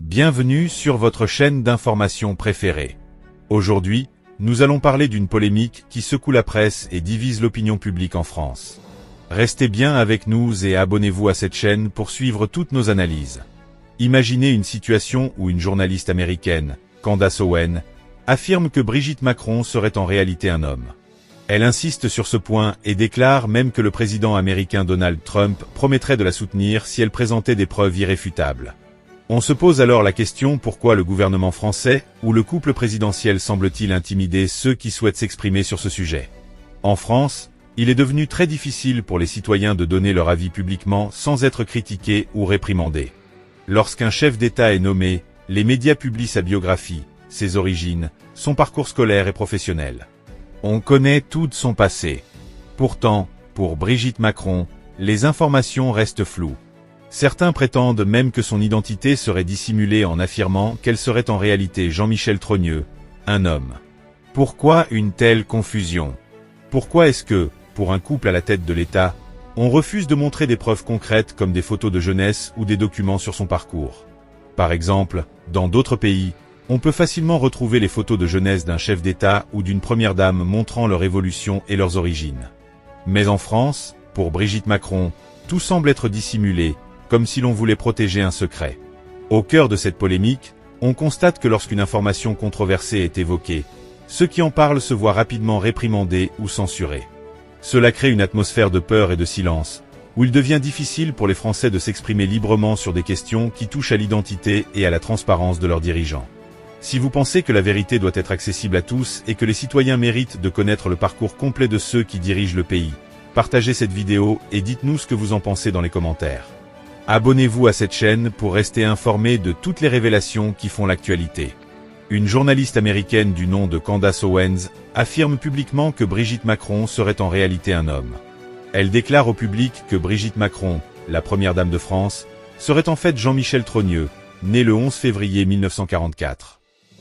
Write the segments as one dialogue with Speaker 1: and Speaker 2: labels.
Speaker 1: Bienvenue sur votre chaîne d'information préférée. Aujourd'hui, nous allons parler d'une polémique qui secoue la presse et divise l'opinion publique en France. Restez bien avec nous et abonnez-vous à cette chaîne pour suivre toutes nos analyses. Imaginez une situation où une journaliste américaine, Candace Owens, affirme que Brigitte Macron serait en réalité un homme. Elle insiste sur ce point et déclare même que le président américain Donald Trump promettrait de la soutenir si elle présentait des preuves irréfutables. On se pose alors la question pourquoi le gouvernement français ou le couple présidentiel semble-t-il intimider ceux qui souhaitent s'exprimer sur ce sujet. En France, il est devenu très difficile pour les citoyens de donner leur avis publiquement sans être critiqués ou réprimandés. Lorsqu'un chef d'État est nommé, les médias publient sa biographie, ses origines, son parcours scolaire et professionnel. On connaît tout de son passé. Pourtant, pour Brigitte Macron, les informations restent floues. Certains prétendent même que son identité serait dissimulée en affirmant qu'elle serait en réalité Jean-Michel Trogneux, un homme. Pourquoi une telle confusion? Pourquoi est-ce que, pour un couple à la tête de l'État, on refuse de montrer des preuves concrètes comme des photos de jeunesse ou des documents sur son parcours? Par exemple, dans d'autres pays, on peut facilement retrouver les photos de jeunesse d'un chef d'État ou d'une première dame montrant leur évolution et leurs origines. Mais en France, pour Brigitte Macron, tout semble être dissimulé, comme si l'on voulait protéger un secret. Au cœur de cette polémique, on constate que lorsqu'une information controversée est évoquée, ceux qui en parlent se voient rapidement réprimandés ou censurés. Cela crée une atmosphère de peur et de silence, où il devient difficile pour les Français de s'exprimer librement sur des questions qui touchent à l'identité et à la transparence de leurs dirigeants. Si vous pensez que la vérité doit être accessible à tous et que les citoyens méritent de connaître le parcours complet de ceux qui dirigent le pays, partagez cette vidéo et dites-nous ce que vous en pensez dans les commentaires. Abonnez-vous à cette chaîne pour rester informé de toutes les révélations qui font l'actualité. Une journaliste américaine du nom de Candace Owens affirme publiquement que Brigitte Macron serait en réalité un homme. Elle déclare au public que Brigitte Macron, la première dame de France, serait en fait Jean-Michel Trogneux, né le 11 février 1944.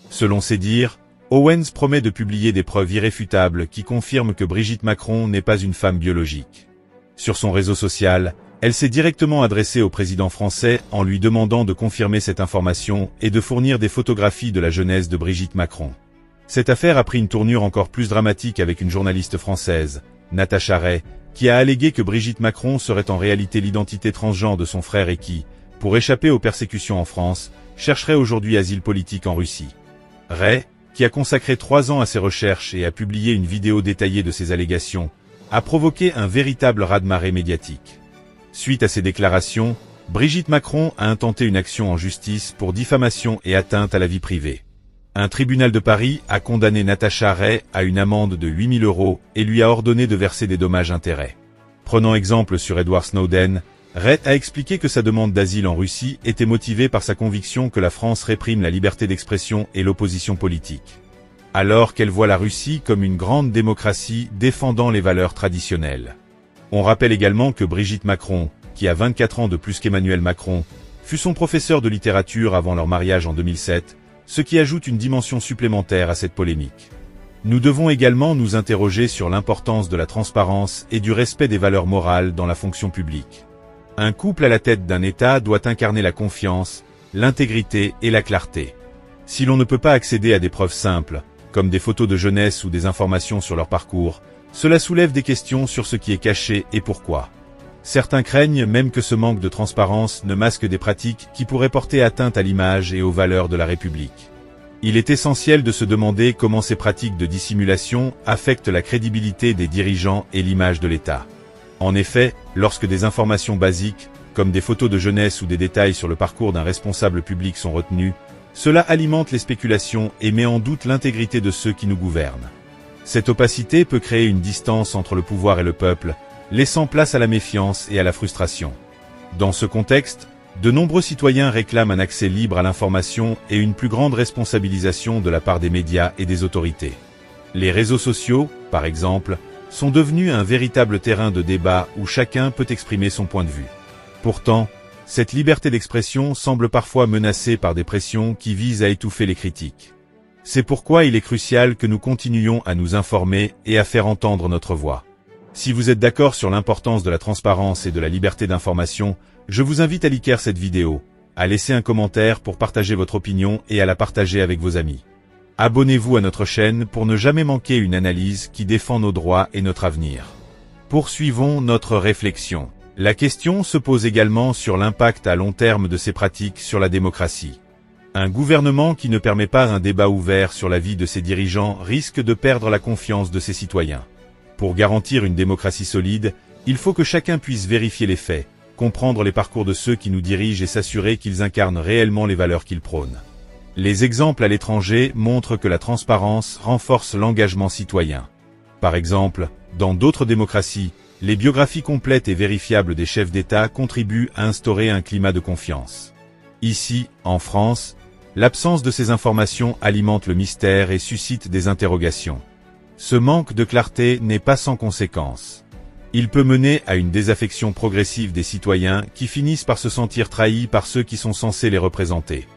Speaker 1: Selon ses dires, Owens promet de publier des preuves irréfutables qui confirment que Brigitte Macron n'est pas une femme biologique. Sur son réseau social, elle s'est directement adressée au président français en lui demandant de confirmer cette information et de fournir des photographies de la jeunesse de Brigitte Macron. Cette affaire a pris une tournure encore plus dramatique avec une journaliste française, Natacha Ray, qui a allégué que Brigitte Macron serait en réalité l'identité transgenre de son frère et qui, pour échapper aux persécutions en France, chercherait aujourd'hui asile politique en Russie. Ray, qui a consacré 3 ans à ses recherches et a publié une vidéo détaillée de ses allégations, a provoqué un véritable raz-de-marée médiatique. Suite à ces déclarations, Brigitte Macron a intenté une action en justice pour diffamation et atteinte à la vie privée. Un tribunal de Paris a condamné Natacha Ray à une amende de 8 000 € et lui a ordonné de verser des dommages-intérêts. Prenant exemple sur Edward Snowden, Ray a expliqué que sa demande d'asile en Russie était motivée par sa conviction que la France réprime la liberté d'expression et l'opposition politique. Alors qu'elle voit la Russie comme une grande démocratie défendant les valeurs traditionnelles. On rappelle également que Brigitte Macron, qui a 24 ans de plus qu'Emmanuel Macron, fut son professeur de littérature avant leur mariage en 2007, ce qui ajoute une dimension supplémentaire à cette polémique. Nous devons également nous interroger sur l'importance de la transparence et du respect des valeurs morales dans la fonction publique. Un couple à la tête d'un État doit incarner la confiance, l'intégrité et la clarté. Si l'on ne peut pas accéder à des preuves simples, comme des photos de jeunesse ou des informations sur leur parcours, cela soulève des questions sur ce qui est caché et pourquoi. Certains craignent même que ce manque de transparence ne masque des pratiques qui pourraient porter atteinte à l'image et aux valeurs de la République. Il est essentiel de se demander comment ces pratiques de dissimulation affectent la crédibilité des dirigeants et l'image de l'État. En effet, lorsque des informations basiques, comme des photos de jeunesse ou des détails sur le parcours d'un responsable public sont retenus, cela alimente les spéculations et met en doute l'intégrité de ceux qui nous gouvernent. Cette opacité peut créer une distance entre le pouvoir et le peuple, laissant place à la méfiance et à la frustration. Dans ce contexte, de nombreux citoyens réclament un accès libre à l'information et une plus grande responsabilisation de la part des médias et des autorités. Les réseaux sociaux, par exemple, sont devenus un véritable terrain de débat où chacun peut exprimer son point de vue. Pourtant, cette liberté d'expression semble parfois menacée par des pressions qui visent à étouffer les critiques. C'est pourquoi il est crucial que nous continuions à nous informer et à faire entendre notre voix. Si vous êtes d'accord sur l'importance de la transparence et de la liberté d'information, je vous invite à liker cette vidéo, à laisser un commentaire pour partager votre opinion et à la partager avec vos amis. Abonnez-vous à notre chaîne pour ne jamais manquer une analyse qui défend nos droits et notre avenir. Poursuivons notre réflexion. La question se pose également sur l'impact à long terme de ces pratiques sur la démocratie. Un gouvernement qui ne permet pas un débat ouvert sur la vie de ses dirigeants risque de perdre la confiance de ses citoyens. Pour garantir une démocratie solide, il faut que chacun puisse vérifier les faits, comprendre les parcours de ceux qui nous dirigent et s'assurer qu'ils incarnent réellement les valeurs qu'ils prônent. Les exemples à l'étranger montrent que la transparence renforce l'engagement citoyen. Par exemple, dans d'autres démocraties, les biographies complètes et vérifiables des chefs d'État contribuent à instaurer un climat de confiance. Ici, en France, l'absence de ces informations alimente le mystère et suscite des interrogations. Ce manque de clarté n'est pas sans conséquences. Il peut mener à une désaffection progressive des citoyens qui finissent par se sentir trahis par ceux qui sont censés les représenter.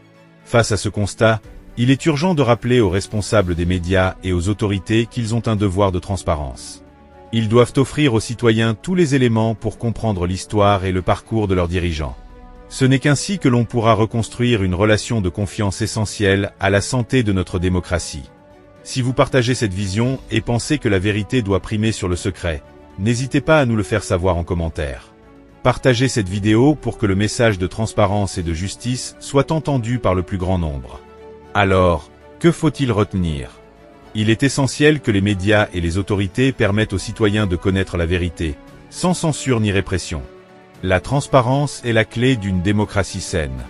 Speaker 1: Face à ce constat, il est urgent de rappeler aux responsables des médias et aux autorités qu'ils ont un devoir de transparence. Ils doivent offrir aux citoyens tous les éléments pour comprendre l'histoire et le parcours de leurs dirigeants. Ce n'est qu'ainsi que l'on pourra reconstruire une relation de confiance essentielle à la santé de notre démocratie. Si vous partagez cette vision et pensez que la vérité doit primer sur le secret, n'hésitez pas à nous le faire savoir en commentaire. Partagez cette vidéo pour que le message de transparence et de justice soit entendu par le plus grand nombre. Alors, que faut-il retenir ? Il est essentiel que les médias et les autorités permettent aux citoyens de connaître la vérité, sans censure ni répression. La transparence est la clé d'une démocratie saine.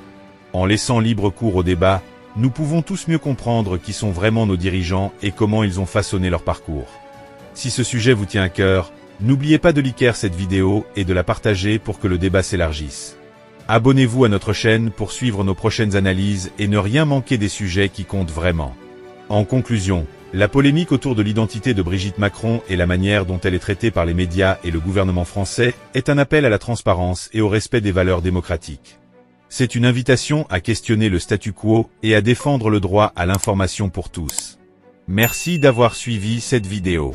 Speaker 1: En laissant libre cours au débat, nous pouvons tous mieux comprendre qui sont vraiment nos dirigeants et comment ils ont façonné leur parcours. Si ce sujet vous tient à cœur, n'oubliez pas de liker cette vidéo et de la partager pour que le débat s'élargisse. Abonnez-vous à notre chaîne pour suivre nos prochaines analyses et ne rien manquer des sujets qui comptent vraiment. En conclusion, la polémique autour de l'identité de Brigitte Macron et la manière dont elle est traitée par les médias et le gouvernement français est un appel à la transparence et au respect des valeurs démocratiques. C'est une invitation à questionner le statu quo et à défendre le droit à l'information pour tous. Merci d'avoir suivi cette vidéo.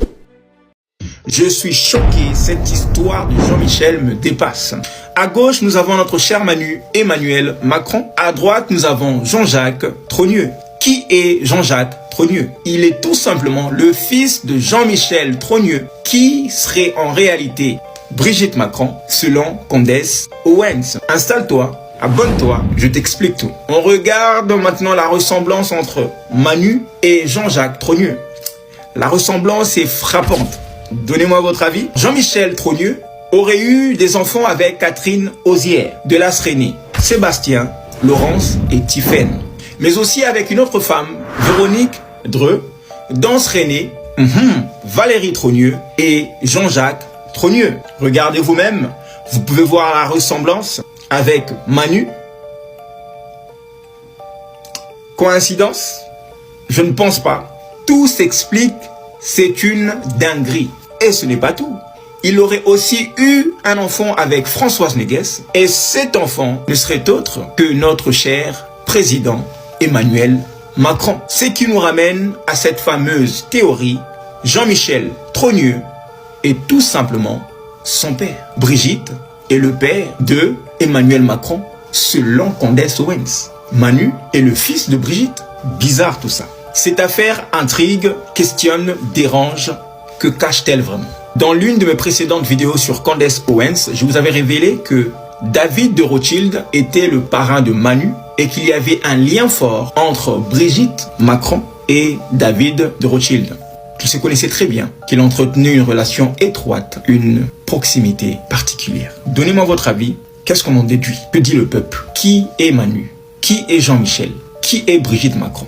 Speaker 2: Je suis choqué, cette histoire de Jean-Michel me dépasse. À gauche, nous avons notre cher Manu, Emmanuel Macron. À droite, nous avons Jean-Jacques Trogneux. Qui est Jean-Jacques Trogneux? Il est tout simplement le fils de Jean-Michel Trogneux, qui serait en réalité Brigitte Macron, selon Candace Owens. Installe-toi, abonne-toi, je t'explique tout. On regarde maintenant la ressemblance entre Manu et Jean-Jacques Trogneux. La ressemblance est frappante. Donnez-moi votre avis. Jean-Michel Trogneux aurait eu des enfants avec Catherine Osière, de la Srénie, Sébastien, Laurence et Tiphaine. Mais aussi avec une autre femme, Véronique Dreux, Danse René, Valérie Trogneux et Jean-Jacques Trogneux. Regardez vous-même, vous pouvez voir la ressemblance avec Manu. Coïncidence? Je ne pense pas. Tout s'explique, c'est une dinguerie. Et ce n'est pas tout. Il aurait aussi eu un enfant avec Françoise Néguès. Et cet enfant ne serait autre que notre cher président Emmanuel Macron. Ce qui nous ramène à cette fameuse théorie, Jean-Michel Trogneux est tout simplement son père. Brigitte est le père de Emmanuel Macron, selon Candace Owens. Manu est le fils de Brigitte. Bizarre tout ça. Cette affaire intrigue, questionne, dérange. Que cache-t-elle vraiment? Dans l'une de mes précédentes vidéos sur Candace Owens, je vous avais révélé que David de Rothschild était le parrain de Manu et qu'il y avait un lien fort entre Brigitte Macron et David de Rothschild. Ils se connaissaient très bien, qu'ils entretenaient une relation étroite, une proximité particulière. Donnez-moi votre avis. Qu'est-ce qu'on en déduit? Que dit le peuple? Qui est Manu? Qui est Jean-Michel? Qui est Brigitte Macron?